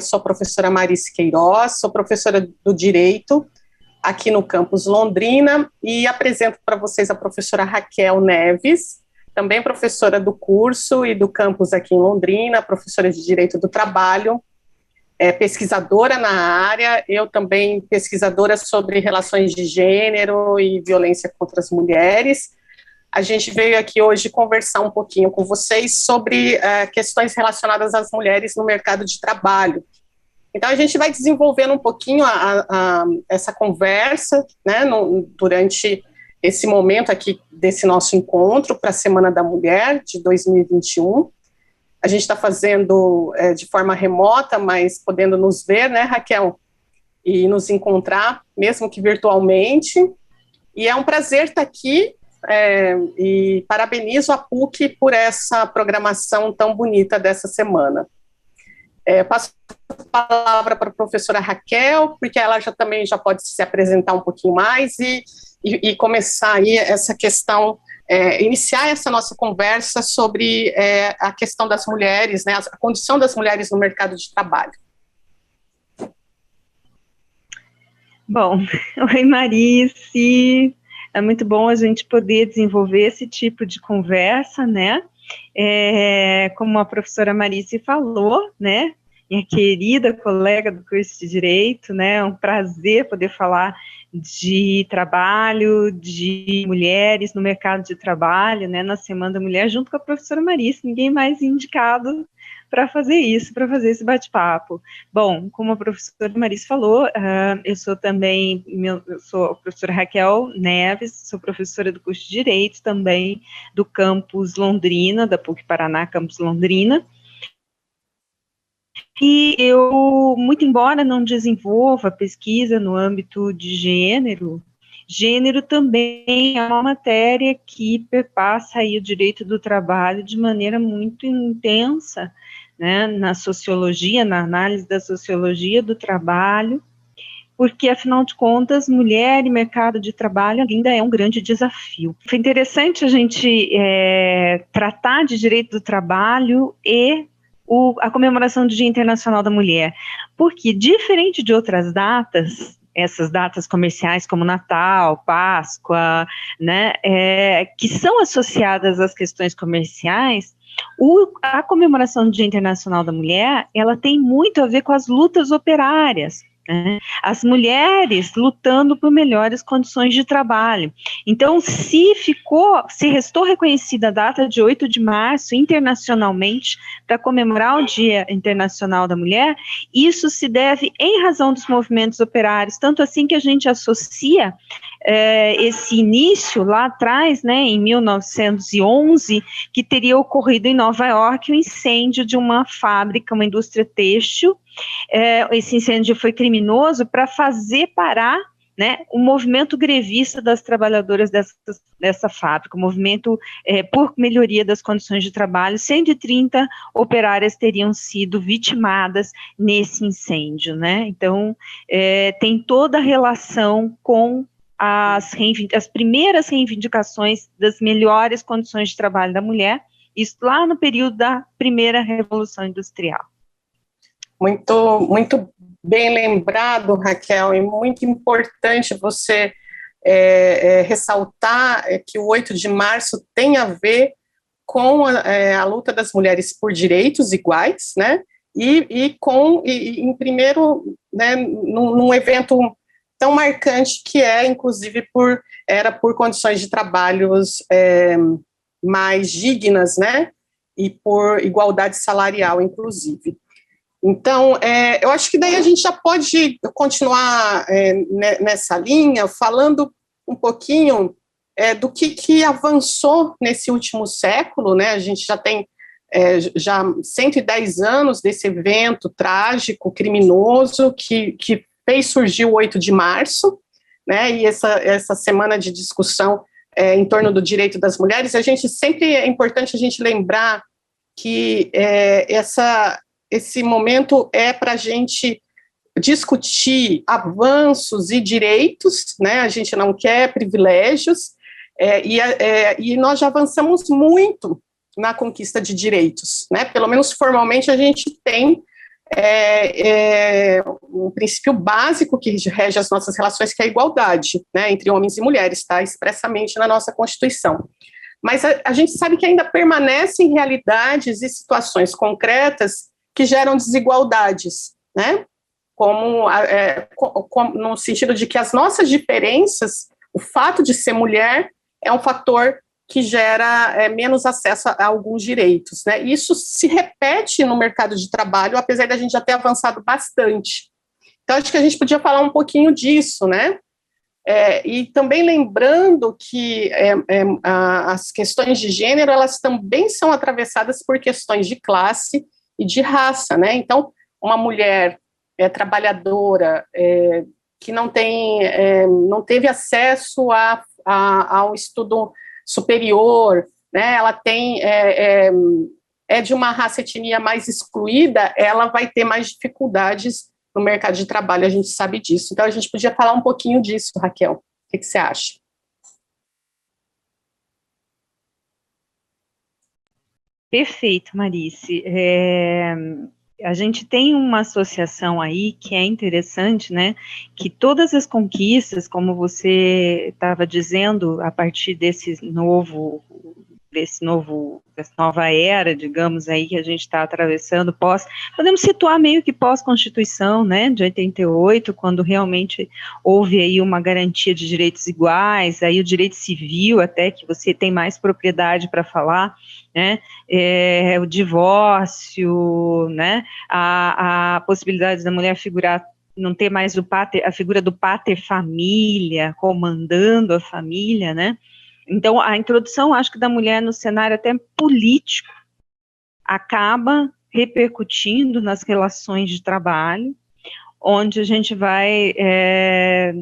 eu sou a professora Marice Queiroz, sou professora do Direito aqui no campus Londrina e apresento para vocês a professora Raquel Neves, também professora do curso e do campus aqui em Londrina, professora de Direito do Trabalho, pesquisadora na área, eu também pesquisadora sobre relações de gênero e violência contra as mulheres. A gente veio aqui hoje conversar um pouquinho com vocês sobre questões relacionadas às mulheres no mercado de trabalho. Então, a gente vai desenvolvendo um pouquinho essa conversa, né, durante esse momento aqui desse nosso encontro para a Semana da Mulher de 2021. A gente está fazendo de forma remota, mas podendo nos ver, né, Raquel? E nos encontrar, mesmo que virtualmente. E é um prazer estar aqui e parabenizo a PUC por essa programação tão bonita dessa semana. Passo a palavra para a professora Raquel, porque ela também já pode se apresentar um pouquinho mais e começar aí essa questão, iniciar essa nossa conversa sobre a questão das mulheres, né, a condição das mulheres no mercado de trabalho. Bom, oi Marice, é muito bom a gente poder desenvolver esse tipo de conversa, né, como a professora Marice falou, né, minha querida colega do curso de Direito, né, é um prazer poder falar de trabalho, de mulheres no mercado de trabalho, né, na Semana da Mulher, junto com a professora Marice, ninguém mais indicado para fazer isso, para fazer esse bate-papo. Bom, como a professora Marice falou, eu sou também, eu sou a professora Raquel Neves, sou professora do curso de Direito, também do campus Londrina, da PUC Paraná, campus Londrina. E eu, muito embora não desenvolva pesquisa no âmbito de gênero, gênero também é uma matéria que perpassa aí o direito do trabalho de maneira muito intensa, né, na sociologia, na análise da sociologia do trabalho, porque, afinal de contas, mulher e mercado de trabalho ainda é um grande desafio. Foi interessante a gente tratar de direito do trabalho e a comemoração do Dia Internacional da Mulher, porque, diferente de outras datas, essas datas comerciais como Natal, Páscoa, né, que são associadas às questões comerciais, a comemoração do Dia Internacional da Mulher, ela tem muito a ver com as lutas operárias, né? As mulheres lutando por melhores condições de trabalho. Então, se restou reconhecida a data de 8 de março internacionalmente para comemorar o Dia Internacional da Mulher, isso se deve em razão dos movimentos operários, tanto assim que a gente associa esse início lá atrás, né, em 1911, que teria ocorrido em Nova York o incêndio de uma fábrica, uma indústria têxtil. Esse incêndio foi criminoso para fazer parar, né, o movimento grevista das trabalhadoras dessa fábrica, o movimento por melhoria das condições de trabalho. 130 operárias teriam sido vitimadas nesse incêndio, né? Então, tem toda a relação com as primeiras reivindicações das melhores condições de trabalho da mulher, isso lá no período da primeira Revolução Industrial. Muito, muito bem lembrado, Raquel, e muito importante você ressaltar que o 8 de março tem a ver com a luta das mulheres por direitos iguais, né, e em primeiro, né, num evento tão marcante que inclusive, era por condições de trabalhos mais dignas, né, e por igualdade salarial, inclusive. Então, eu acho que daí a gente já pode continuar nessa linha, falando um pouquinho do que avançou nesse último século, né? A gente já tem já 110 anos desse evento trágico, criminoso, que fez surgir o 8 de março, né? E essa semana de discussão em torno do direito das mulheres, sempre é importante a gente lembrar que esse momento para a gente discutir avanços e direitos, né? A gente não quer privilégios, e nós já avançamos muito na conquista de direitos, né? Pelo menos formalmente a gente tem um princípio básico que rege as nossas relações, que é a igualdade, né, entre homens e mulheres, está expressamente na nossa Constituição. Mas a gente sabe que ainda permanecem realidades e situações concretas que geram desigualdades, né, no sentido de que as nossas diferenças, o fato de ser mulher, é um fator que gera menos acesso a alguns direitos, né? Isso se repete no mercado de trabalho, apesar da gente já ter avançado bastante. Então, acho que a gente podia falar um pouquinho disso, né? E também lembrando que as questões de gênero, elas também são atravessadas por questões de classe e de raça, né? Então, uma mulher trabalhadora que não teve acesso ao estudo superior, né, ela é de uma raça etnia mais excluída, ela vai ter mais dificuldades no mercado de trabalho, a gente sabe disso. Então, a gente podia falar um pouquinho disso, Raquel. O que você acha? Perfeito, Marice. A gente tem uma associação aí que é interessante, né, que todas as conquistas, como você estava dizendo, a partir dessa nova era, digamos, aí que a gente está atravessando podemos situar meio que pós-Constituição, né, de 88, quando realmente houve aí uma garantia de direitos iguais, aí o direito civil até, que você tem mais propriedade para falar, né, o divórcio, né, a possibilidade da mulher figurar, não ter mais a figura do pater família, comandando a família, né. Então, a introdução, acho que, da mulher no cenário até político acaba repercutindo nas relações de trabalho, onde a gente vai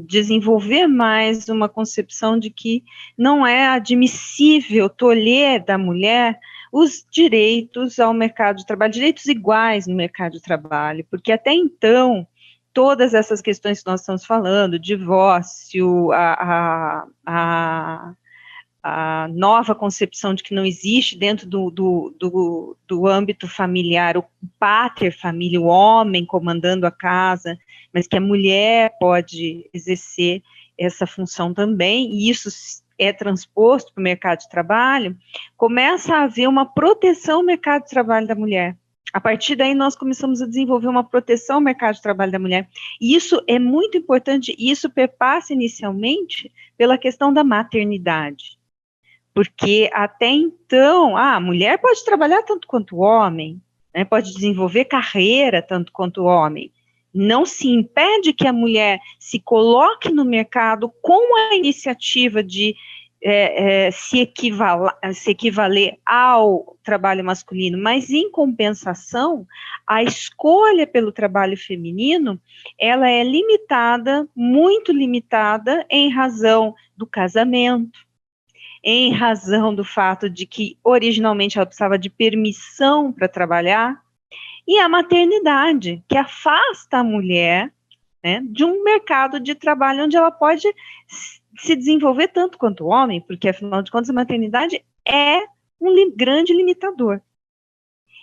desenvolver mais uma concepção de que não é admissível tolher da mulher os direitos ao mercado de trabalho, direitos iguais no mercado de trabalho, porque até então, todas essas questões que nós estamos falando, divórcio, a nova concepção de que não existe dentro do âmbito familiar o pater família, o homem comandando a casa, mas que a mulher pode exercer essa função também, e isso é transposto para o mercado de trabalho, começa a haver uma proteção ao mercado de trabalho da mulher. A partir daí, nós começamos a desenvolver uma proteção ao mercado de trabalho da mulher. E isso é muito importante, e isso perpassa inicialmente pela questão da maternidade. Porque até então, a mulher pode trabalhar tanto quanto o homem, né, pode desenvolver carreira tanto quanto o homem. Não se impede que a mulher se coloque no mercado com a iniciativa de se equivaler ao trabalho masculino, mas em compensação, a escolha pelo trabalho feminino, ela é limitada, muito limitada, em razão do casamento, em razão do fato de que originalmente ela precisava de permissão para trabalhar, e a maternidade, que afasta a mulher, né, de um mercado de trabalho onde ela pode se desenvolver tanto quanto o homem, porque afinal de contas a maternidade é um grande limitador.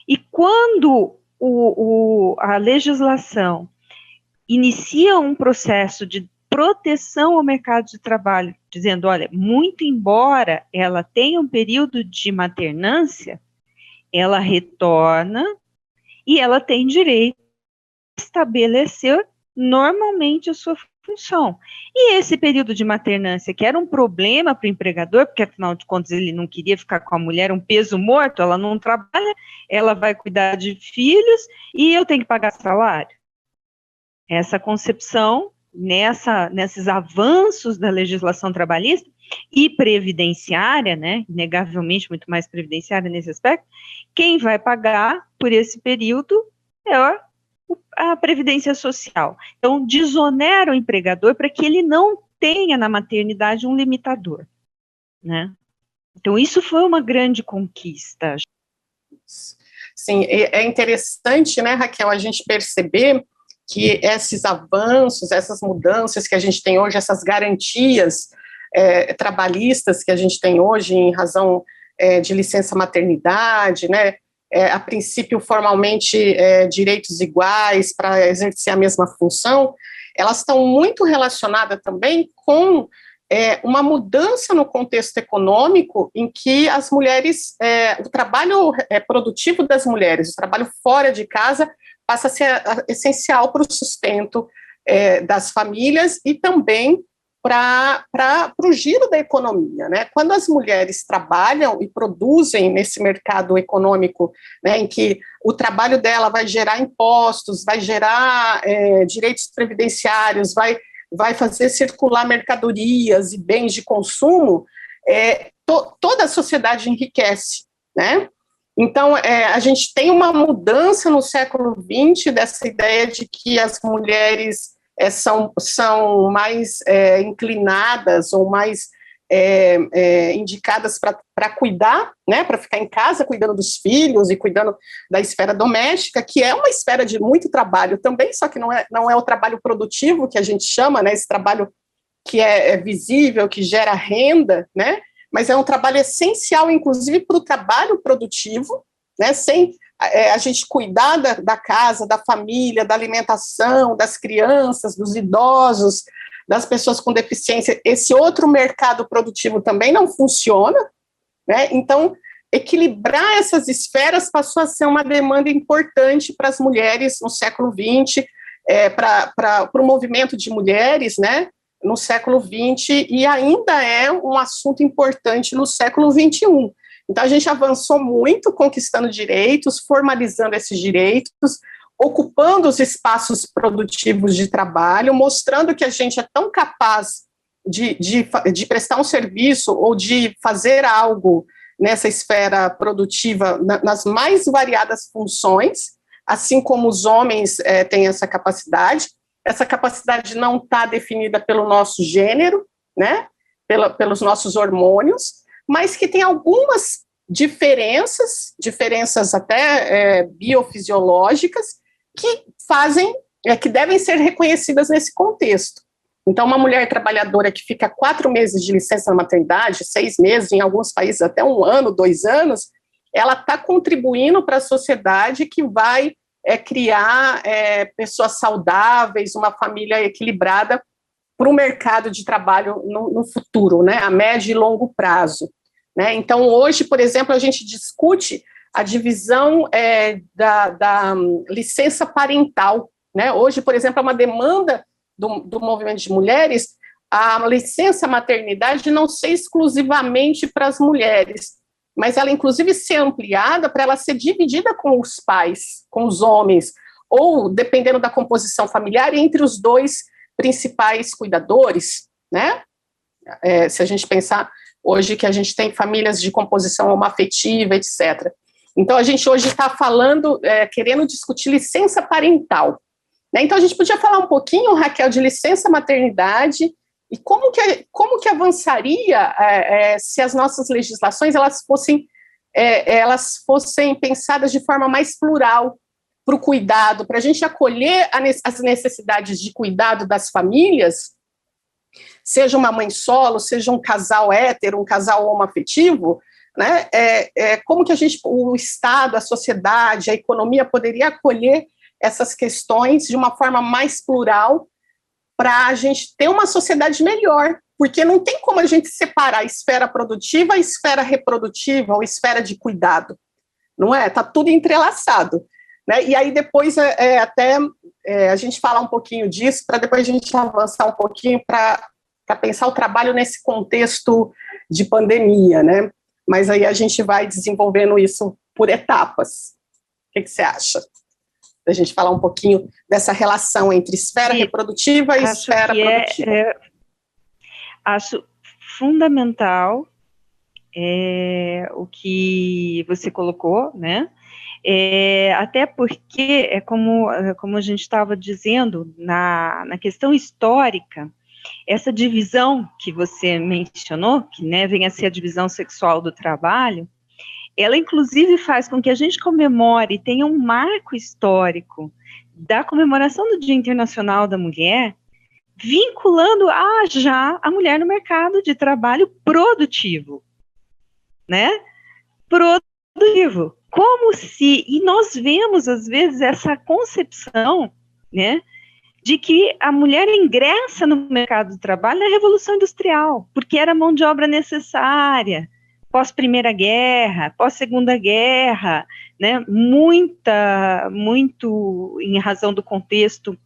E quando a legislação inicia um processo de proteção ao mercado de trabalho, dizendo, olha, muito embora ela tenha um período de maternância, ela retorna e ela tem direito a estabelecer normalmente a sua função. E esse período de maternância, que era um problema para o empregador, porque afinal de contas ele não queria ficar com a mulher, um peso morto, ela não trabalha, ela vai cuidar de filhos e eu tenho que pagar salário. Essa concepção, nesses avanços da legislação trabalhista e previdenciária, né, inegavelmente muito mais previdenciária nesse aspecto, quem vai pagar por esse período é a Previdência Social. Então, desonera o empregador para que ele não tenha na maternidade um limitador, né? Então, isso foi uma grande conquista. Sim, é interessante, né, Raquel, a gente perceber que esses avanços, essas mudanças que a gente tem hoje, essas garantias trabalhistas que a gente tem hoje em razão de licença maternidade, né, a princípio, formalmente, direitos iguais para exercer a mesma função, elas estão muito relacionadas também com uma mudança no contexto econômico em que as mulheres, o trabalho produtivo das mulheres, o trabalho fora de casa, passa a ser essencial para o sustento das famílias e também para o giro da economia, né? Quando as mulheres trabalham e produzem nesse mercado econômico, né, em que o trabalho dela vai gerar impostos, vai gerar direitos previdenciários, vai fazer circular mercadorias e bens de consumo, toda a sociedade enriquece, né? Então, a gente tem uma mudança no século XX dessa ideia de que as mulheres são mais inclinadas ou mais indicadas para cuidar, né, para ficar em casa cuidando dos filhos e cuidando da esfera doméstica, que é uma esfera de muito trabalho também, só que não é o trabalho produtivo que a gente chama, né, esse trabalho que é visível, que gera renda, né, mas é um trabalho essencial, inclusive, para o trabalho produtivo, né, sem a gente cuidar da casa, da família, da alimentação, das crianças, dos idosos, das pessoas com deficiência, esse outro mercado produtivo também não funciona, né? Então, equilibrar essas esferas passou a ser uma demanda importante para as mulheres no século XX, para o movimento de mulheres, né, no século XX, e ainda é um assunto importante no século XXI. Então, a gente avançou muito conquistando direitos, formalizando esses direitos, ocupando os espaços produtivos de trabalho, mostrando que a gente é tão capaz de prestar um serviço ou de fazer algo nessa esfera produtiva nas mais variadas funções, assim como os homens têm essa capacidade. Essa capacidade não está definida pelo nosso gênero, né, pelos nossos hormônios, mas que tem algumas diferenças até biofisiológicas, que que devem ser reconhecidas nesse contexto. Então, uma mulher trabalhadora que fica 4 meses de licença na maternidade, 6 meses, em alguns países até 1 ano, 2 anos, ela está contribuindo para a sociedade que vai criar pessoas saudáveis, uma família equilibrada para o mercado de trabalho no futuro, né, a médio e longo prazo. Né? Então, hoje, por exemplo, a gente discute a divisão da licença parental. Né? Hoje, por exemplo, é uma demanda do movimento de mulheres a licença maternidade não ser exclusivamente para as mulheres, mas ela, inclusive, ser ampliada para ela ser dividida com os pais, com os homens, ou, dependendo da composição familiar, entre os 2 principais cuidadores. Né? Se a gente pensar hoje que a gente tem famílias de composição homoafetiva, etc. Então, a gente hoje está falando, querendo discutir licença parental. Né? Então, a gente podia falar um pouquinho, Raquel, de licença maternidade e como que avançaria se as nossas legislações elas fossem pensadas de forma mais plural para o cuidado, para a gente acolher as necessidades de cuidado das famílias, seja uma mãe solo, seja um casal hétero, um casal homoafetivo, né? Como que o Estado, a sociedade, a economia poderia acolher essas questões de uma forma mais plural para a gente ter uma sociedade melhor, porque não tem como a gente separar a esfera produtiva, a esfera reprodutiva ou a esfera de cuidado, não é? Está tudo entrelaçado. Né? E aí depois a gente falar um pouquinho disso, para depois a gente avançar um pouquinho para pensar o trabalho nesse contexto de pandemia, né? Mas aí a gente vai desenvolvendo isso por etapas. O que você acha? A gente falar um pouquinho dessa relação entre esfera reprodutiva e esfera produtiva. Acho fundamental o que você colocou, né? Até porque, como a gente estava dizendo, na questão histórica, essa divisão que você mencionou, que, né, vem a ser a divisão sexual do trabalho, ela inclusive faz com que a gente comemore, tenha um marco histórico da comemoração do Dia Internacional da Mulher, vinculando já a mulher no mercado de trabalho produtivo, né? Produtivo. E nós vemos, às vezes, essa concepção, né, de que a mulher ingressa no mercado de trabalho na Revolução Industrial, porque era mão de obra necessária, pós-Primeira Guerra, pós-Segunda Guerra, né, muito em razão do contexto,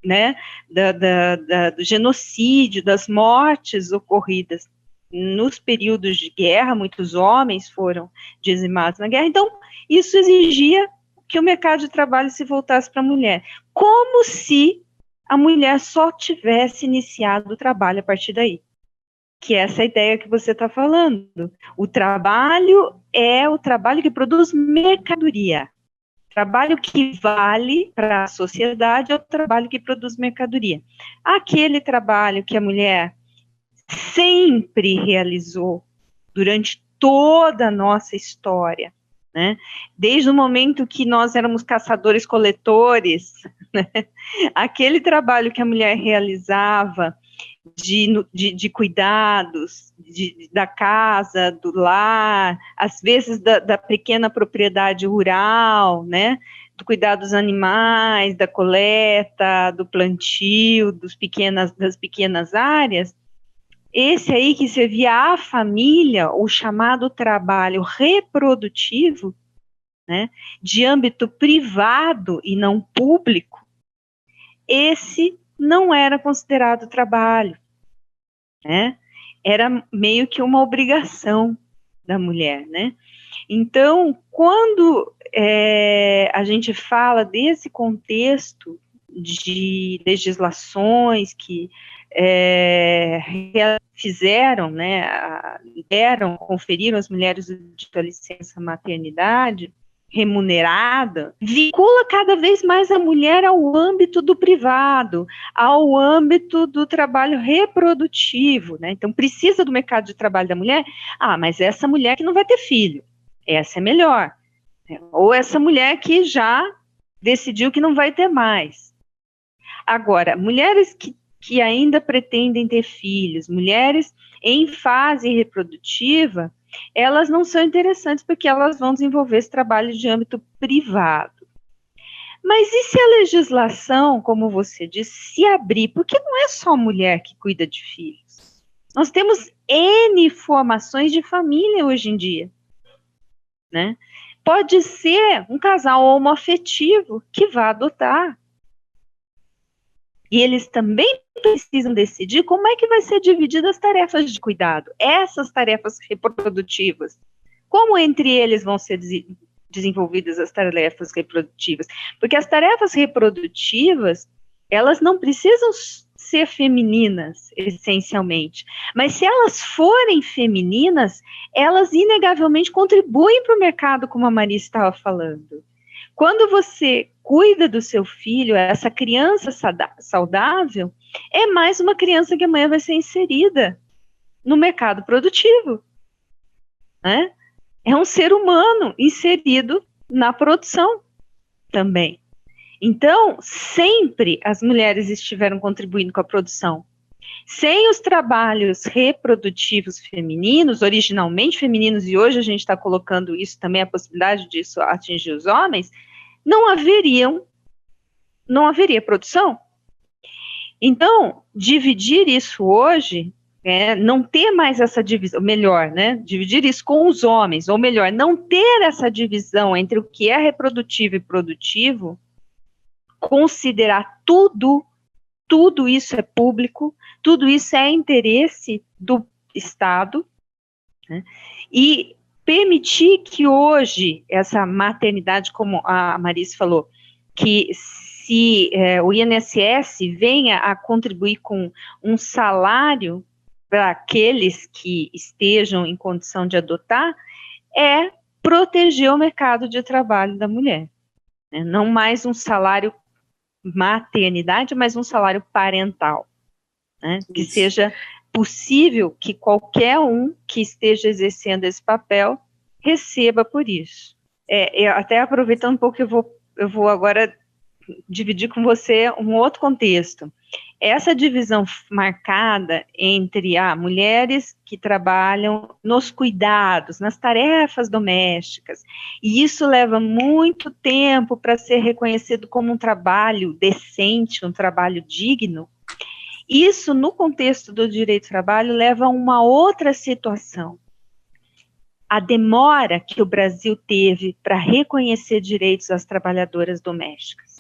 né, do genocídio, das mortes ocorridas nos períodos de guerra, muitos homens foram dizimados na guerra, então isso exigia que o mercado de trabalho se voltasse para a mulher, como se a mulher só tivesse iniciado o trabalho a partir daí, que é essa ideia que você está falando. O trabalho é o trabalho que produz mercadoria. O trabalho que vale para a sociedade é o trabalho que produz mercadoria. Aquele trabalho que a mulher sempre realizou durante toda a nossa história, né? Desde o momento que nós éramos caçadores-coletores, né? Aquele trabalho que a mulher realizava de cuidados, da casa, do lar, às vezes da pequena propriedade rural, né? Do cuidado dos animais, da coleta, do plantio, das pequenas áreas, esse aí que servia à família, o chamado trabalho reprodutivo, né, de âmbito privado e não público, esse não era considerado trabalho, né? Era meio que uma obrigação da mulher, né? Então, quando a gente fala desse contexto de legislações que fizeram, né, conferiram às mulheres o direito à licença maternidade remunerada, vincula cada vez mais a mulher ao âmbito do privado, ao âmbito do trabalho reprodutivo, né? Então, precisa do mercado de trabalho da mulher? Mas essa mulher que não vai ter filho, essa é melhor. Ou essa mulher que já decidiu que não vai ter mais. Agora, mulheres que ainda pretendem ter filhos, mulheres em fase reprodutiva, elas não são interessantes porque elas vão desenvolver esse trabalho de âmbito privado. Mas e se a legislação, como você disse, se abrir? Porque não é só mulher que cuida de filhos. Nós temos N formações de família hoje em dia, né? Pode ser um casal homoafetivo que vá adotar. E eles também precisam decidir como é que vai ser dividida as tarefas de cuidado, essas tarefas reprodutivas. Como entre eles vão ser desenvolvidas as tarefas reprodutivas? Porque as tarefas reprodutivas, elas não precisam ser femininas, essencialmente. Mas se elas forem femininas, elas inegavelmente contribuem para o mercado, como a Maria estava falando. Quando você cuida do seu filho, essa criança saudável, é mais uma criança que amanhã vai ser inserida no mercado produtivo, né? É um ser humano inserido na produção também. Então, sempre as mulheres estiveram contribuindo com a produção. Sem os trabalhos reprodutivos femininos, originalmente femininos, e hoje a gente está colocando isso também, a possibilidade disso atingir os homens, não haveria produção. Então, dividir isso hoje, não ter mais essa divisão, melhor, né, dividir isso com os homens, ou melhor, não ter essa divisão entre o que é reprodutivo e produtivo, considerar tudo isso é público, tudo isso é interesse do Estado, né, e permitir que hoje essa maternidade, como a Marice falou, que se o INSS venha a contribuir com um salário para aqueles que estejam em condição de adotar, é proteger o mercado de trabalho da mulher, né? Não mais um salário maternidade, mas um salário parental, né? Que seja possível que qualquer um que esteja exercendo esse papel receba por isso. Eu até aproveitando um pouco, eu vou agora dividir com você um outro contexto. essa divisão marcada entre mulheres que trabalham nos cuidados, nas tarefas domésticas, e isso leva muito tempo para ser reconhecido como um trabalho decente, um trabalho digno. Isso, no contexto do direito do trabalho, leva a uma outra situação. A demora que o Brasil teve para reconhecer direitos às trabalhadoras domésticas.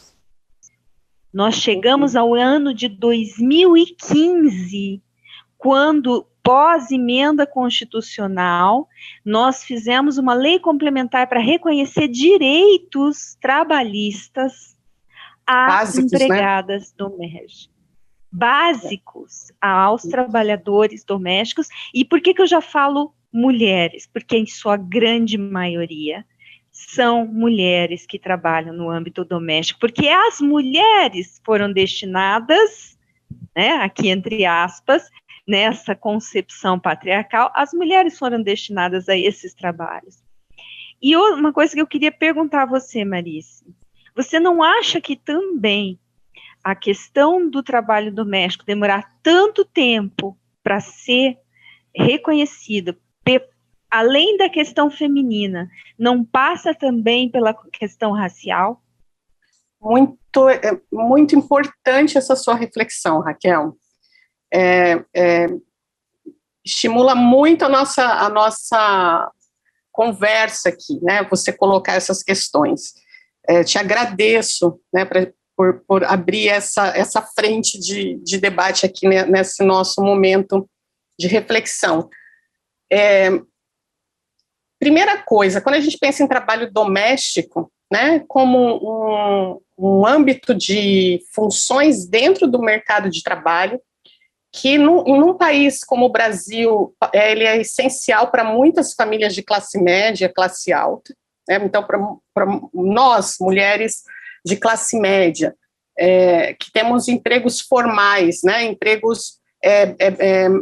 Nós chegamos ao ano de 2015, quando, pós-emenda constitucional, nós fizemos uma lei complementar para reconhecer direitos trabalhistas às empregadas domésticas. Básicos aos trabalhadores domésticos. E por que eu já falo mulheres? Porque, em sua grande maioria, são mulheres que trabalham no âmbito doméstico, porque as mulheres foram destinadas, né, aqui entre aspas, nessa concepção patriarcal, as mulheres foram destinadas a esses trabalhos. E uma coisa que eu queria perguntar a você, Marice, você não acha que também a questão do trabalho doméstico demorar tanto tempo para ser reconhecido, além da questão feminina, não passa também pela questão racial? Muito importante essa sua reflexão, Raquel. Estimula muito a nossa conversa aqui, né? Você colocar essas questões. Te agradeço, né, por abrir essa frente de debate aqui, né, nesse nosso momento de reflexão. Primeira coisa, quando a gente pensa em trabalho doméstico, né, como um âmbito de funções dentro do mercado de trabalho, que em um país como o Brasil, ele é essencial para muitas famílias de classe média, classe alta, né, então para nós, mulheres de classe média, que temos empregos formais, né, empregos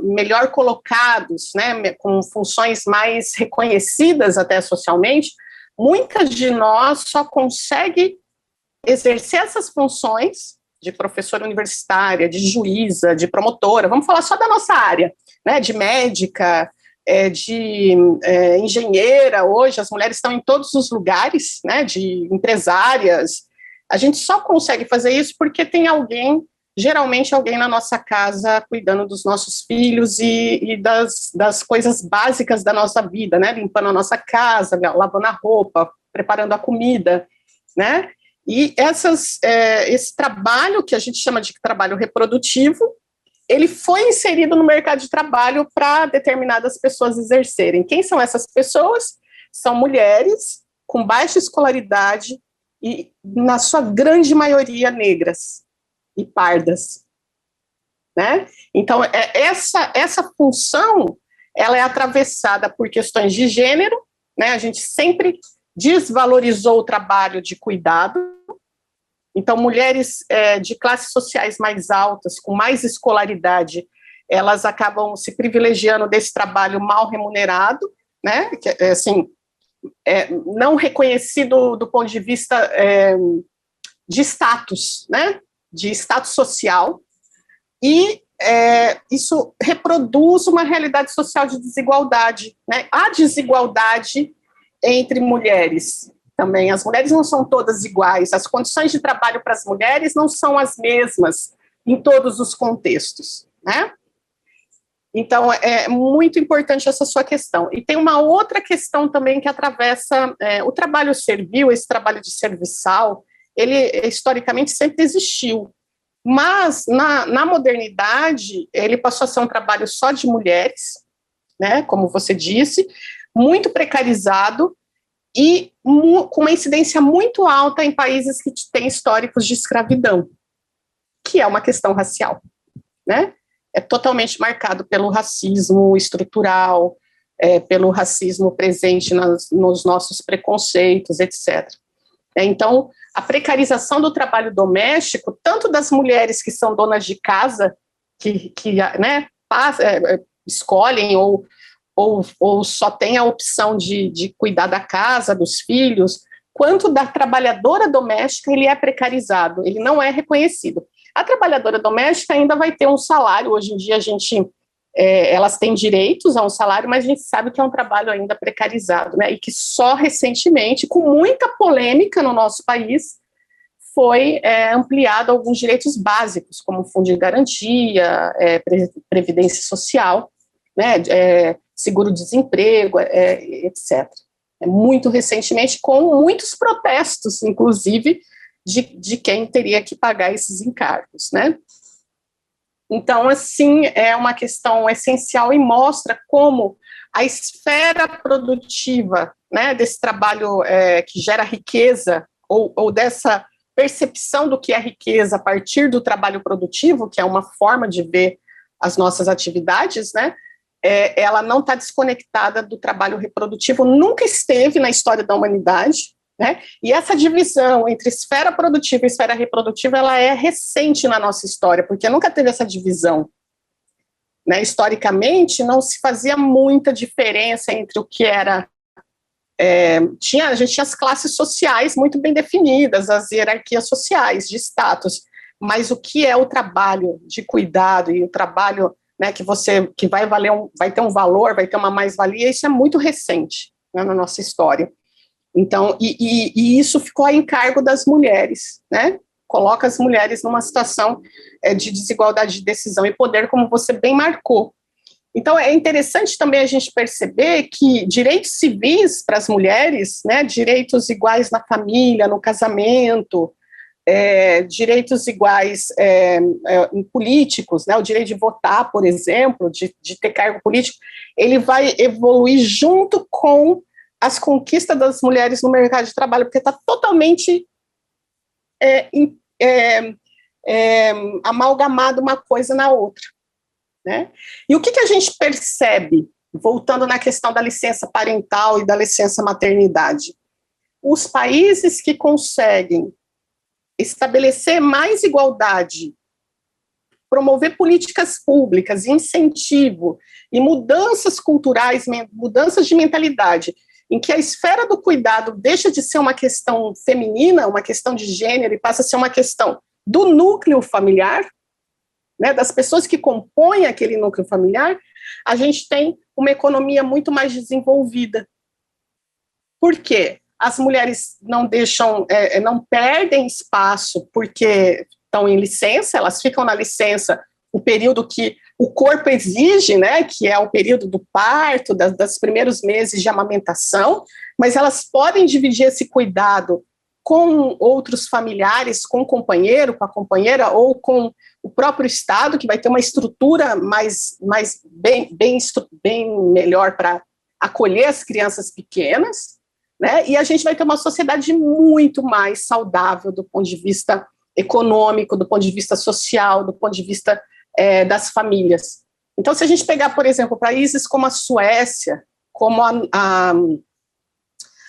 melhor colocados, né, com funções mais reconhecidas até socialmente, muitas de nós só conseguem exercer essas funções de professora universitária, de juíza, de promotora, vamos falar só da nossa área, né, de médica, de engenheira. Hoje as mulheres estão em todos os lugares, né, de empresárias. A gente só consegue fazer isso porque tem alguém, geralmente alguém na nossa casa cuidando dos nossos filhos e das coisas básicas da nossa vida, né, limpando a nossa casa, lavando a roupa, preparando a comida, né, e esse trabalho que a gente chama de trabalho reprodutivo, ele foi inserido no mercado de trabalho para determinadas pessoas exercerem. Quem são essas pessoas? São mulheres com baixa escolaridade e, na sua grande maioria, negras e pardas, né? Então, essa função, ela é atravessada por questões de gênero, né? A gente sempre desvalorizou o trabalho de cuidado. Então, mulheres de classes sociais mais altas, com mais escolaridade, elas acabam se privilegiando desse trabalho mal remunerado, né? Que, assim, não reconhecido do ponto de vista de status, né? De status social, e isso reproduz uma realidade social de desigualdade, né? Há desigualdade entre mulheres também. As mulheres não são todas iguais, as condições de trabalho para as mulheres não são as mesmas em todos os contextos, né? Então, é muito importante essa sua questão. E tem uma outra questão também que atravessa o trabalho servil, esse trabalho de serviçal, ele historicamente sempre existiu, mas na modernidade ele passou a ser um trabalho só de mulheres, né, como você disse, muito precarizado e com uma incidência muito alta em países que têm históricos de escravidão, que é uma questão racial, né? É totalmente marcado pelo racismo estrutural, pelo racismo presente nos nossos preconceitos, etc. Então, a precarização do trabalho doméstico, tanto das mulheres que são donas de casa, que né, escolhem ou só têm a opção de cuidar da casa, dos filhos, quanto da trabalhadora doméstica, ele é precarizado, ele não é reconhecido. A trabalhadora doméstica ainda vai ter um salário. Hoje em dia elas têm direitos a um salário, mas a gente sabe que é um trabalho ainda precarizado, né? E que só recentemente, com muita polêmica no nosso país, foi ampliado alguns direitos básicos, como fundo de garantia, previdência social, né? Seguro-desemprego, etc. Muito recentemente, com muitos protestos, inclusive, de quem teria que pagar esses encargos, né? Então, assim, é uma questão essencial e mostra como a esfera produtiva, né, desse trabalho que gera riqueza, ou dessa percepção do que é riqueza a partir do trabalho produtivo, que é uma forma de ver as nossas atividades, né, ela não está desconectada do trabalho reprodutivo, nunca esteve na história da humanidade, né? E essa divisão entre esfera produtiva e esfera reprodutiva, ela é recente na nossa história, porque nunca teve essa divisão, né? Historicamente, não se fazia muita diferença entre o que era... a gente tinha as classes sociais muito bem definidas, as hierarquias sociais de status, mas o que é o trabalho de cuidado e o trabalho, né, que vai ter um valor, vai ter uma mais-valia, isso é muito recente, né, na nossa história. Então, e isso ficou a encargo das mulheres, né? Coloca as mulheres numa situação de desigualdade de decisão e poder, como você bem marcou. Então, é interessante também a gente perceber que direitos civis para as mulheres, né, direitos iguais na família, no casamento, direitos iguais em políticos, né, o direito de votar, por exemplo, de ter cargo político, ele vai evoluir junto com as conquistas das mulheres no mercado de trabalho, porque está totalmente amalgamado uma coisa na outra, né? E o que a gente percebe, voltando na questão da licença parental e da licença maternidade? Os países que conseguem estabelecer mais igualdade, promover políticas públicas, incentivo e mudanças culturais, mudanças de mentalidade, em que a esfera do cuidado deixa de ser uma questão feminina, uma questão de gênero, e passa a ser uma questão do núcleo familiar, né, das pessoas que compõem aquele núcleo familiar, a gente tem uma economia muito mais desenvolvida. Por quê? As mulheres não perdem espaço porque estão em licença, elas ficam na licença o período que o corpo exige, né, que é o período do parto, dos primeiros meses de amamentação, mas elas podem dividir esse cuidado com outros familiares, com o companheiro, com a companheira, ou com o próprio Estado, que vai ter uma estrutura bem melhor para acolher as crianças pequenas, né, e a gente vai ter uma sociedade muito mais saudável do ponto de vista econômico, do ponto de vista social, do ponto de vista das famílias. Então, se a gente pegar, por exemplo, países como a Suécia, como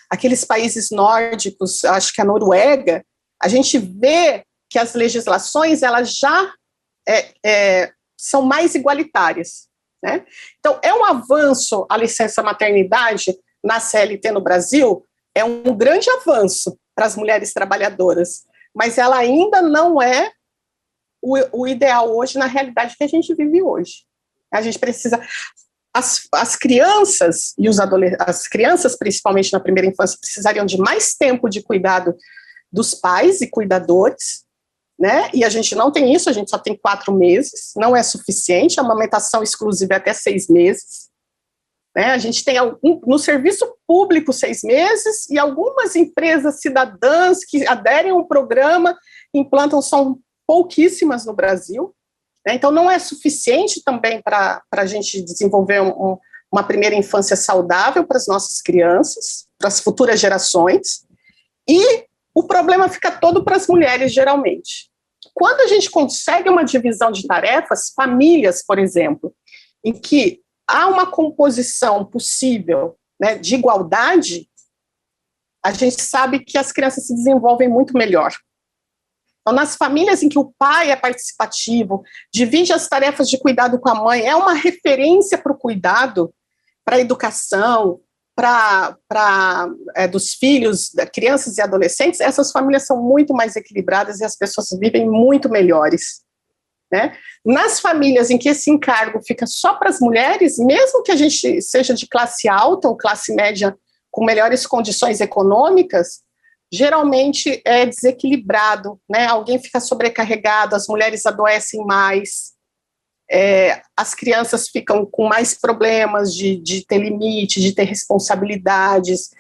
aqueles países nórdicos, acho que a Noruega, a gente vê que as legislações, elas já são mais igualitárias, né? Então, é um avanço a licença maternidade na CLT no Brasil, é um grande avanço para as mulheres trabalhadoras, mas ela ainda não é o ideal hoje na realidade que a gente vive hoje. A gente precisa... As crianças e as crianças, principalmente na primeira infância, precisariam de mais tempo de cuidado dos pais e cuidadores, né? E a gente não tem isso, a gente só tem 4 meses, não é suficiente, a amamentação exclusiva é até 6 meses. Né? A gente tem no serviço público 6 meses, e algumas empresas cidadãs que aderem ao programa, implantam, são pouquíssimas no Brasil, né? Então não é suficiente também para a gente desenvolver uma primeira infância saudável para as nossas crianças, para as futuras gerações, e o problema fica todo para as mulheres, geralmente. Quando a gente consegue uma divisão de tarefas, famílias, por exemplo, em que há uma composição possível, né, de igualdade, a gente sabe que as crianças se desenvolvem muito melhor. Então, nas famílias em que o pai é participativo, divide as tarefas de cuidado com a mãe, é uma referência para o cuidado, para a educação, dos filhos, crianças e adolescentes, essas famílias são muito mais equilibradas e as pessoas vivem muito melhores, né? Nas famílias em que esse encargo fica só para as mulheres, mesmo que a gente seja de classe alta ou classe média com melhores condições econômicas, geralmente é desequilibrado, né? Alguém fica sobrecarregado, as mulheres adoecem mais, as crianças ficam com mais problemas de ter limite, de ter responsabilidades.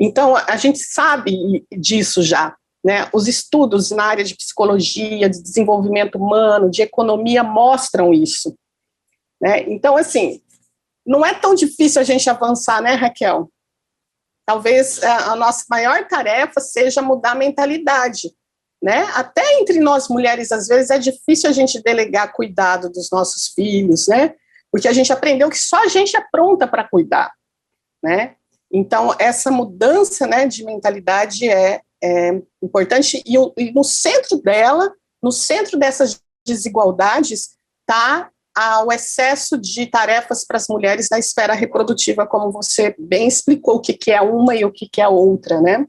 Então, a gente sabe disso já, né? Os estudos na área de psicologia, de desenvolvimento humano, de economia mostram isso, né? Então, assim, não é tão difícil a gente avançar, né, Raquel? Talvez a nossa maior tarefa seja mudar a mentalidade, né? Até entre nós mulheres, às vezes, é difícil a gente delegar cuidado dos nossos filhos, né? Porque a gente aprendeu que só a gente é pronta para cuidar, né? Então, essa mudança, né, de mentalidade é importante, e no centro dela, no centro dessas desigualdades, está o excesso de tarefas para as mulheres na esfera reprodutiva, como você bem explicou o que é uma e o que é a outra, né?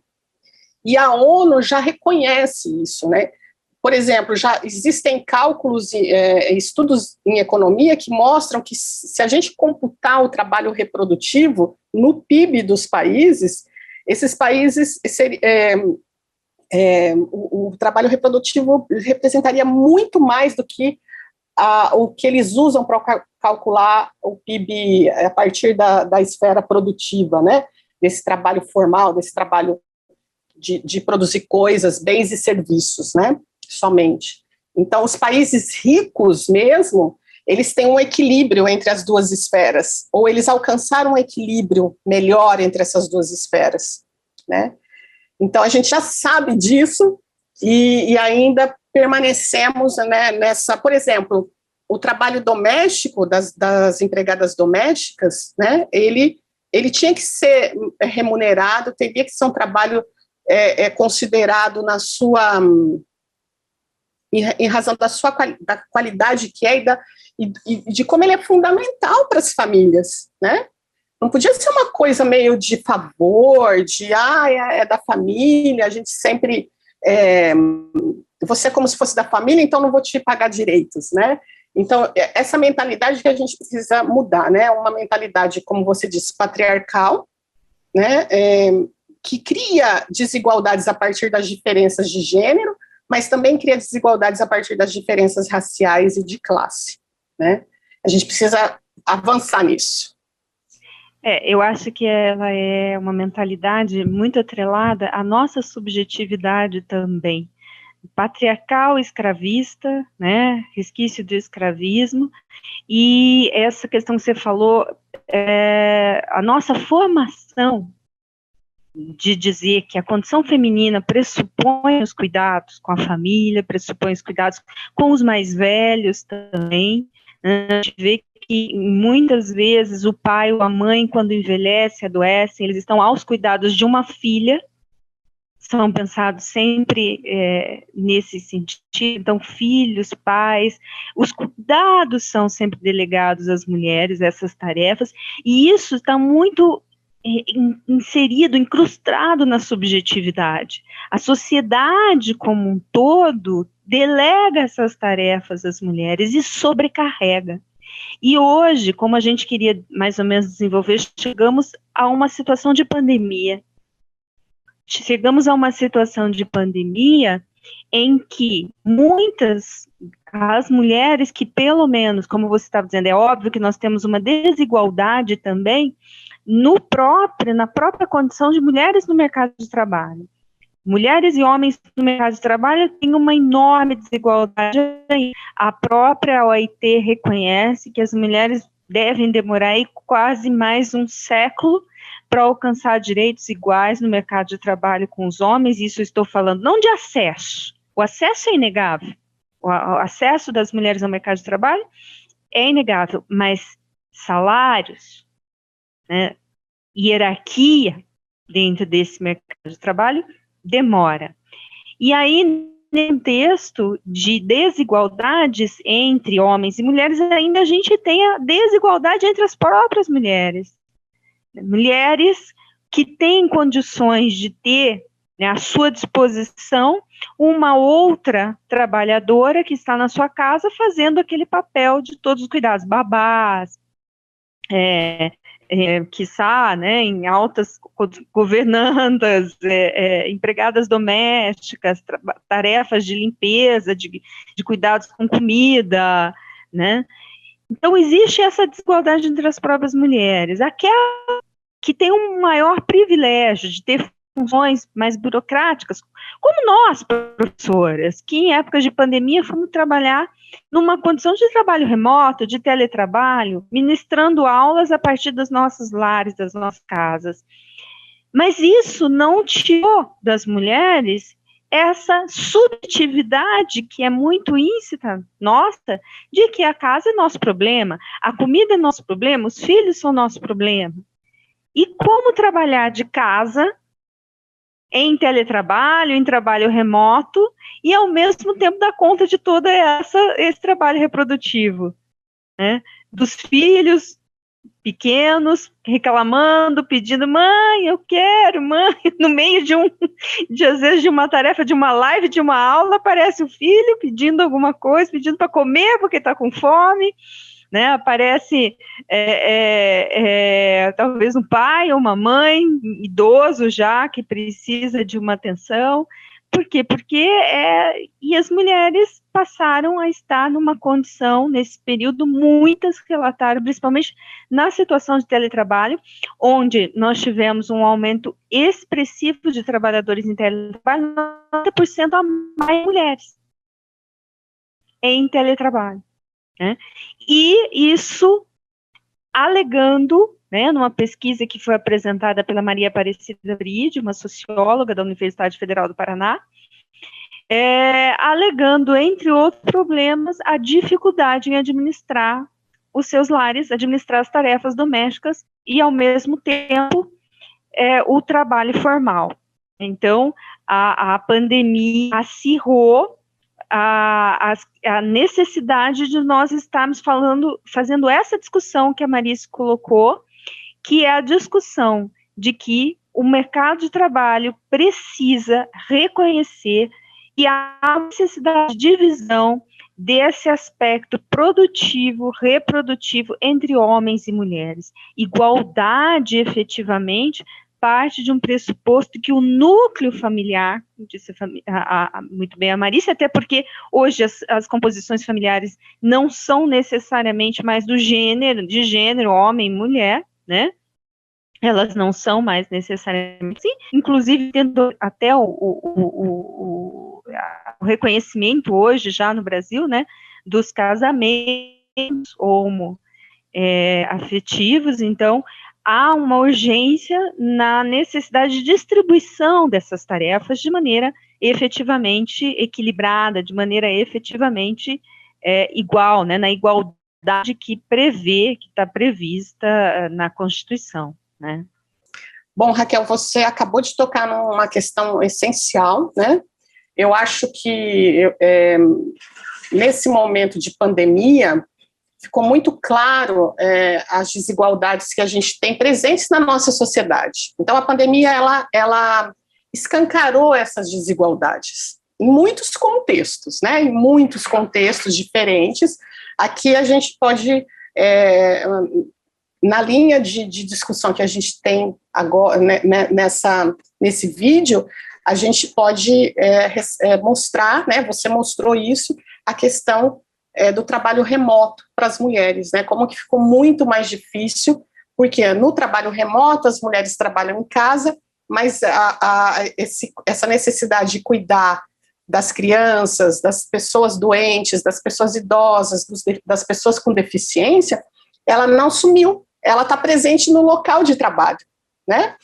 E a ONU já reconhece isso, né? Por exemplo, já existem cálculos e estudos em economia que mostram que se a gente computar o trabalho reprodutivo no PIB dos países, esses países, o trabalho reprodutivo representaria muito mais do que o que eles usam para calcular o PIB a partir da esfera produtiva, né? Desse trabalho formal, desse trabalho de produzir coisas, bens e serviços, né? Somente. Então, os países ricos mesmo, eles têm um equilíbrio entre as duas esferas, ou eles alcançaram um equilíbrio melhor entre essas duas esferas, né? Então, a gente já sabe disso e ainda permanecemos, né, nessa, por exemplo, o trabalho doméstico das empregadas domésticas, né, ele tinha que ser remunerado, teria que ser um trabalho considerado em razão da qualidade que é e de como ele é fundamental para as famílias, né? Não podia ser uma coisa meio de favor, é da família, a gente sempre, você é como se fosse da família, então não vou te pagar direitos, né? Então, essa mentalidade que a gente precisa mudar, né? Uma mentalidade, como você disse, patriarcal, né? Que cria desigualdades a partir das diferenças de gênero, mas também cria desigualdades a partir das diferenças raciais e de classe, né? A gente precisa avançar nisso. Eu acho que ela é uma mentalidade muito atrelada à nossa subjetividade também, patriarcal, escravista, né, resquício do escravismo, e essa questão que você falou, a nossa formação de dizer que a condição feminina pressupõe os cuidados com a família, pressupõe os cuidados com os mais velhos também, a gente vê que muitas vezes o pai ou a mãe, quando envelhece, adoecem, eles estão aos cuidados de uma filha, são pensados sempre nesse sentido, então filhos, pais, os cuidados são sempre delegados às mulheres, essas tarefas, e isso está muito inserido, incrustado na subjetividade. A sociedade como um todo delega essas tarefas às mulheres e sobrecarrega. E hoje, como a gente queria mais ou menos desenvolver, chegamos a uma situação de pandemia. Chegamos a uma situação de pandemia em que as mulheres que pelo menos, como você estava dizendo, é óbvio que nós temos uma desigualdade também na própria condição de mulheres no mercado de trabalho. Mulheres e homens no mercado de trabalho têm uma enorme desigualdade. A própria OIT reconhece que as mulheres devem demorar aí quase mais um século para alcançar direitos iguais no mercado de trabalho com os homens. Isso eu estou falando não de acesso. O acesso é inegável. O acesso das mulheres ao mercado de trabalho é inegável, mas salários, né, hierarquia dentro desse mercado de trabalho demora. E aí, no texto de desigualdades entre homens e mulheres, ainda a gente tem a desigualdade entre as próprias mulheres. mulheres que têm condições de ter, né, à sua disposição uma outra trabalhadora que está na sua casa fazendo aquele papel de todos os cuidados, babás, quiçá, né, em altas governandas, empregadas domésticas, tarefas de limpeza, de cuidados com comida, né? Então, existe essa desigualdade entre as próprias mulheres. Aquela que tem um maior privilégio de ter funções mais burocráticas, como nós, professoras, que em épocas de pandemia fomos trabalhar numa condição de trabalho remoto, de teletrabalho, ministrando aulas a partir dos nossos lares, das nossas casas. Mas isso não tirou das mulheres essa subjetividade que é muito íncita nossa, de que a casa é nosso problema, a comida é nosso problema, os filhos são nosso problema. E como trabalhar de casa, em teletrabalho, em trabalho remoto, e ao mesmo tempo dar conta de todo esse trabalho reprodutivo, né? Dos filhos pequenos, reclamando, pedindo, mãe, eu quero, mãe, no meio às vezes de uma tarefa, de uma live, de uma aula, aparece o filho pedindo alguma coisa, pedindo para comer porque está com fome, né? Aparece talvez um pai ou uma mãe, idoso já, que precisa de uma atenção. Por quê? E as mulheres passaram a estar numa condição, nesse período, muitas relataram, principalmente na situação de teletrabalho, onde nós tivemos um aumento expressivo de trabalhadores em teletrabalho, 90% a mais mulheres em teletrabalho. Né? E isso alegando, né, numa pesquisa que foi apresentada pela Maria Aparecida Bride, uma socióloga da Universidade Federal do Paraná, alegando, entre outros problemas, a dificuldade em administrar os seus lares, administrar as tarefas domésticas e, ao mesmo tempo, o trabalho formal. Então, a pandemia acirrou a necessidade de nós estarmos fazendo essa discussão que a Marice colocou, que é a discussão de que o mercado de trabalho precisa reconhecer e a necessidade de divisão desse aspecto produtivo, reprodutivo entre homens e mulheres. Igualdade, efetivamente, parte de um pressuposto que o núcleo familiar, disse muito bem a Marice, até porque hoje as composições familiares não são necessariamente mais de gênero, homem e mulher, né? Elas não são mais necessariamente assim, inclusive tendo até o reconhecimento hoje já no Brasil, né, dos casamentos homoafetivos. Então, há uma urgência na necessidade de distribuição dessas tarefas de maneira efetivamente equilibrada, de maneira efetivamente igual, né, na igualdade que está prevista na Constituição, né? Bom, Raquel, você acabou de tocar numa questão essencial, né? Eu acho que nesse momento de pandemia ficou muito claro as desigualdades que a gente tem presentes na nossa sociedade. Então, a pandemia, ela escancarou essas desigualdades em muitos contextos, né? Em muitos contextos diferentes. Aqui a gente pode, na linha de discussão que a gente tem agora, né, nesse vídeo, a gente pode mostrar, né? Você mostrou isso, a questão do trabalho remoto para as mulheres, né? Como que ficou muito mais difícil, porque no trabalho remoto as mulheres trabalham em casa, mas essa necessidade de cuidar das crianças, das pessoas doentes, das pessoas idosas, das pessoas com deficiência, ela não sumiu, ela está presente no local de trabalho, né?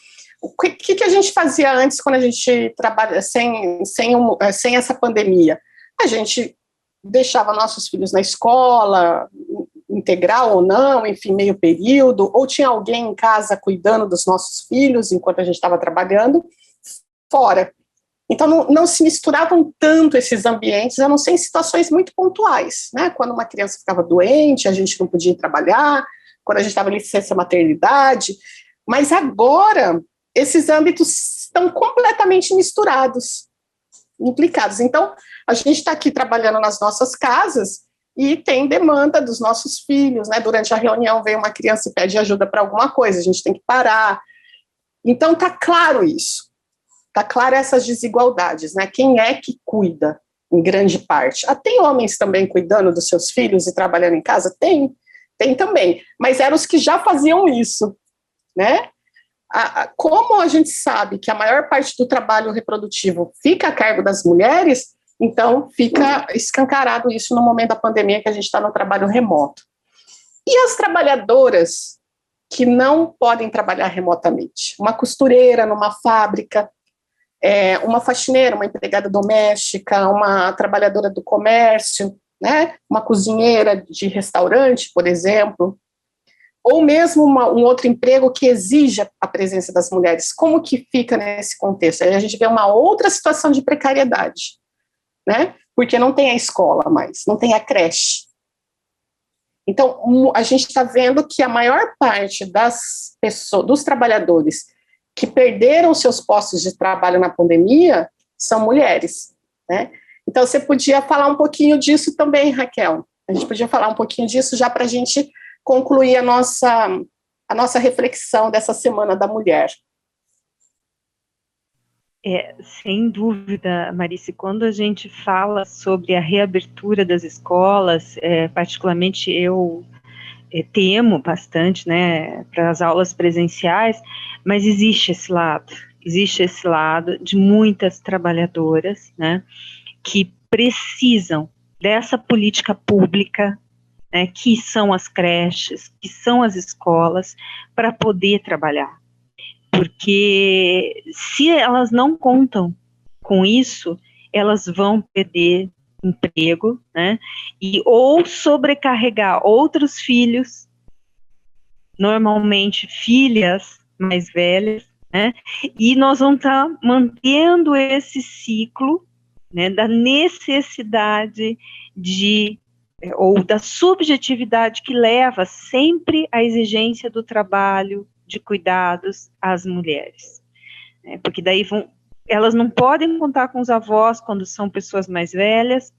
O que a gente fazia antes, quando a gente trabalha sem essa pandemia? A gente deixava nossos filhos na escola, integral ou não, enfim, meio período, ou tinha alguém em casa cuidando dos nossos filhos enquanto a gente estava trabalhando, fora. Então, não se misturavam tanto esses ambientes, a não ser em situações muito pontuais, né? Quando uma criança ficava doente, a gente não podia ir trabalhar, quando a gente estava em licença maternidade, Mas agora, esses âmbitos estão completamente misturados, implicados. Então, a gente está aqui trabalhando nas nossas casas e tem demanda dos nossos filhos, né? Durante a reunião vem uma criança e pede ajuda para alguma coisa, a gente tem que parar. Então, está claro isso. Está claro essas desigualdades, né? Quem é que cuida, em grande parte? Tem homens também cuidando dos seus filhos e trabalhando em casa? Tem também. Mas eram os que já faziam isso, né? Como a gente sabe que a maior parte do trabalho reprodutivo fica a cargo das mulheres, então fica escancarado isso no momento da pandemia que a gente está no trabalho remoto. E as trabalhadoras que não podem trabalhar remotamente? Uma costureira numa fábrica, uma faxineira, uma empregada doméstica, uma trabalhadora do comércio, né? Uma cozinheira de restaurante, por exemplo, ou mesmo um outro emprego que exija a presença das mulheres. Como que fica nesse contexto? Aí a gente vê uma outra situação de precariedade, né? Porque não tem a escola mais, não tem a creche. Então, a gente está vendo que a maior parte das pessoas, dos trabalhadores que perderam seus postos de trabalho na pandemia são mulheres, né? Então, você podia falar um pouquinho disso também, Raquel. A gente podia falar um pouquinho disso já para a gente concluir a nossa reflexão dessa Semana da Mulher. Sem dúvida, Marice, quando a gente fala sobre a reabertura das escolas, particularmente eu temo bastante, né, para as aulas presenciais, mas existe esse lado de muitas trabalhadoras, né, que precisam dessa política pública, né, que são as creches, que são as escolas, para poder trabalhar. Porque se elas não contam com isso, elas vão perder emprego, né, ou sobrecarregar outros filhos, normalmente filhas mais velhas, né, e nós vamos estar mantendo esse ciclo, né, da necessidade ou da subjetividade que leva sempre à exigência do trabalho, de cuidados às mulheres, né, porque daí elas não podem contar com os avós quando são pessoas mais velhas,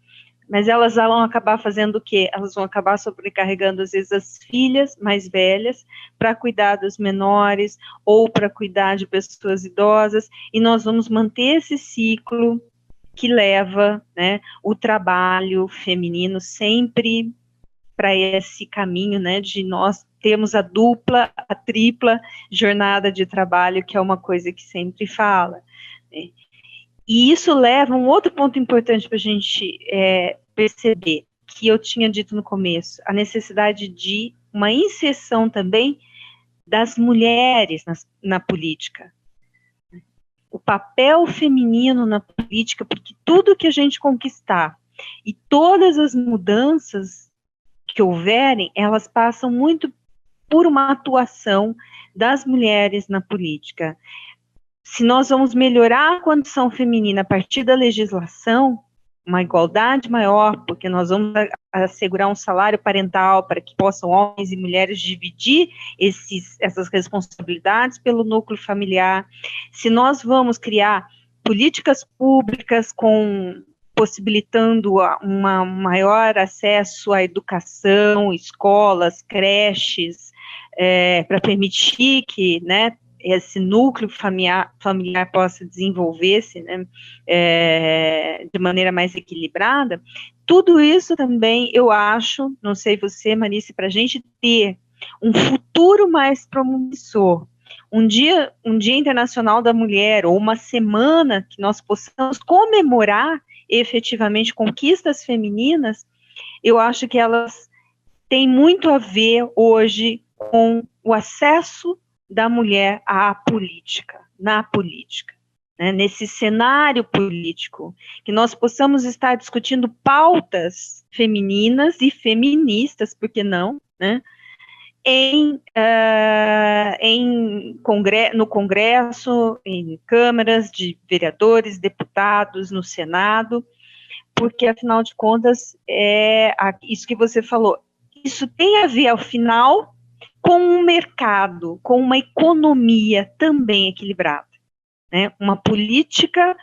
mas elas vão acabar fazendo o quê? Elas vão acabar sobrecarregando, às vezes, as filhas mais velhas para cuidar dos menores ou para cuidar de pessoas idosas, e nós vamos manter esse ciclo que leva, né, o trabalho feminino sempre para esse caminho, né, de nós termos a dupla, a tripla jornada de trabalho, que é uma coisa que sempre fala, né? E isso leva a um outro ponto importante para a gente perceber, que eu tinha dito no começo, a necessidade de uma inserção também das mulheres na política. O papel feminino na política, porque tudo que a gente conquistar e todas as mudanças que houverem, elas passam muito por uma atuação das mulheres na política. Se nós vamos melhorar a condição feminina a partir da legislação, uma igualdade maior, porque nós vamos assegurar um salário parental para que possam homens e mulheres dividir essas responsabilidades pelo núcleo familiar, se nós vamos criar políticas públicas possibilitando um maior acesso à educação, escolas, creches, para permitir que, né, esse núcleo familiar possa desenvolver-se, né, de maneira mais equilibrada, tudo isso também, eu acho, não sei você, Marice, para a gente ter um futuro mais promissor, um dia internacional da mulher, ou uma semana que nós possamos comemorar efetivamente conquistas femininas, eu acho que elas têm muito a ver hoje com o acesso da mulher na política, né, nesse cenário político, que nós possamos estar discutindo pautas femininas e feministas, por que não, né, no Congresso, em câmaras de vereadores, deputados, no Senado, porque, afinal de contas, isso que você falou, isso tem a ver, ao final, com um mercado mercado com uma economia também equilibrada, né? Uma política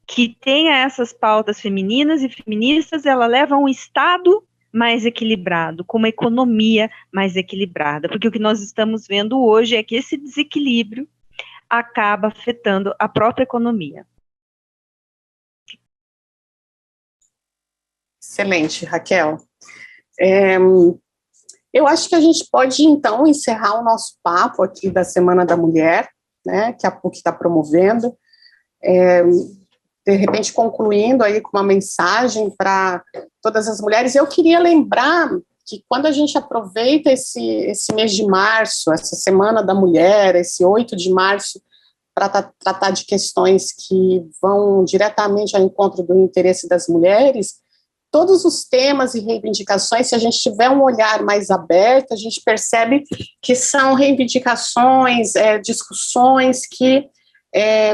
que tenha essas pautas femininas e feministas, ela leva a um Estado mais equilibrado, com uma economia mais equilibrada, porque o que nós estamos vendo hoje é que esse desequilíbrio acaba afetando a própria economia. Excelente, Raquel. Eu acho que a gente pode, então, encerrar o nosso papo aqui da Semana da Mulher, né, que a PUC está promovendo, de repente concluindo aí com uma mensagem para todas as mulheres. Eu queria lembrar que quando a gente aproveita esse mês de março, essa Semana da Mulher, esse 8 de março, para tratar de questões que vão diretamente ao encontro do interesse das mulheres, todos os temas e reivindicações, se a gente tiver um olhar mais aberto, a gente percebe que são reivindicações, discussões que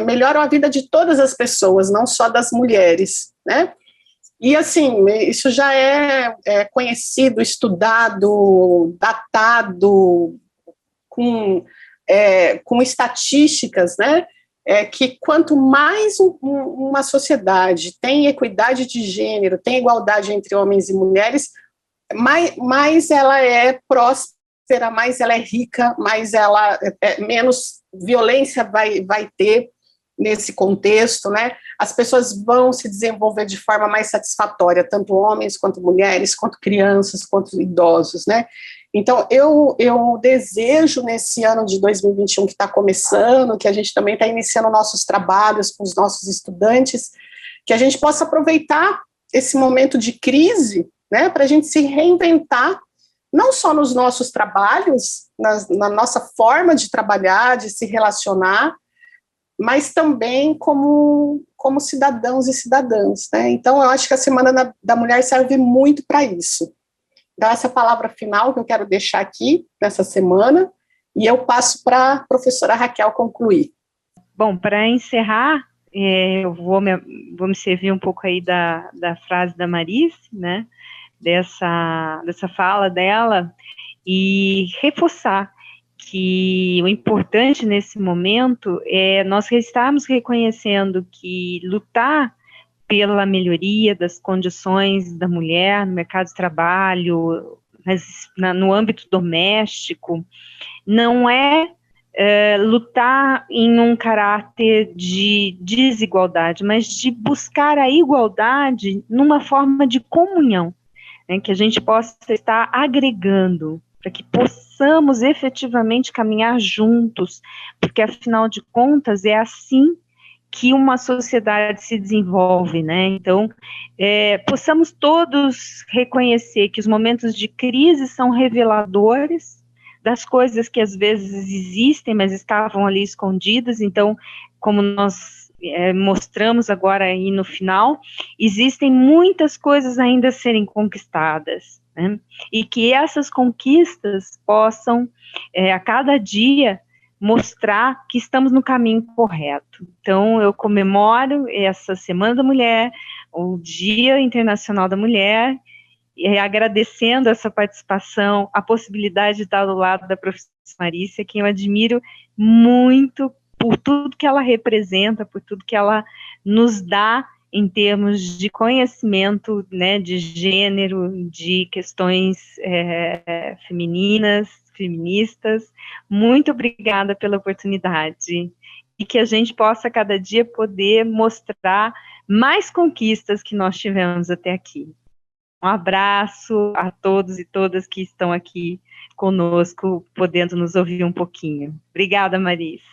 melhoram a vida de todas as pessoas, não só das mulheres, né? E, assim, isso já é conhecido, estudado, datado, com estatísticas, né? Que quanto mais uma sociedade tem equidade de gênero, tem igualdade entre homens e mulheres, mais ela é próspera, mais ela é rica, mais ela menos violência vai ter nesse contexto, né? As pessoas vão se desenvolver de forma mais satisfatória, tanto homens, quanto mulheres, quanto crianças, quanto idosos, né? Então, eu desejo, nesse ano de 2021 que está começando, que a gente também está iniciando nossos trabalhos com os nossos estudantes, que a gente possa aproveitar esse momento de crise, né, para a gente se reinventar, não só nos nossos trabalhos, na nossa forma de trabalhar, de se relacionar, mas também como cidadãos e cidadãs, né? Então, eu acho que a Semana da Mulher serve muito para isso. Então, essa palavra final que eu quero deixar aqui nessa semana, e eu passo para a professora Raquel concluir. Bom, para encerrar, eu vou me servir um pouco aí da frase da Marice, né, dessa fala dela, e reforçar que o importante nesse momento é nós estarmos reconhecendo que lutar pela melhoria das condições da mulher no mercado de trabalho, no âmbito doméstico, não é lutar em um caráter de desigualdade, mas de buscar a igualdade numa forma de comunhão, né, que a gente possa estar agregando, para que possamos efetivamente caminhar juntos, porque afinal de contas é assim que uma sociedade se desenvolve, né? Então, possamos todos reconhecer que os momentos de crise são reveladores das coisas que às vezes existem, mas estavam ali escondidas. Então, como nós mostramos agora aí no final, existem muitas coisas ainda a serem conquistadas, né? E que essas conquistas possam, a cada dia, mostrar que estamos no caminho correto. Então, eu comemoro essa Semana da Mulher, o Dia Internacional da Mulher, agradecendo essa participação, a possibilidade de estar do lado da professora Marícia, quem eu admiro muito por tudo que ela representa, por tudo que ela nos dá em termos de conhecimento, né, de gênero, de questões feministas. Muito obrigada pela oportunidade e que a gente possa cada dia poder mostrar mais conquistas que nós tivemos até aqui. Um abraço a todos e todas que estão aqui conosco, podendo nos ouvir um pouquinho. Obrigada, Marisa.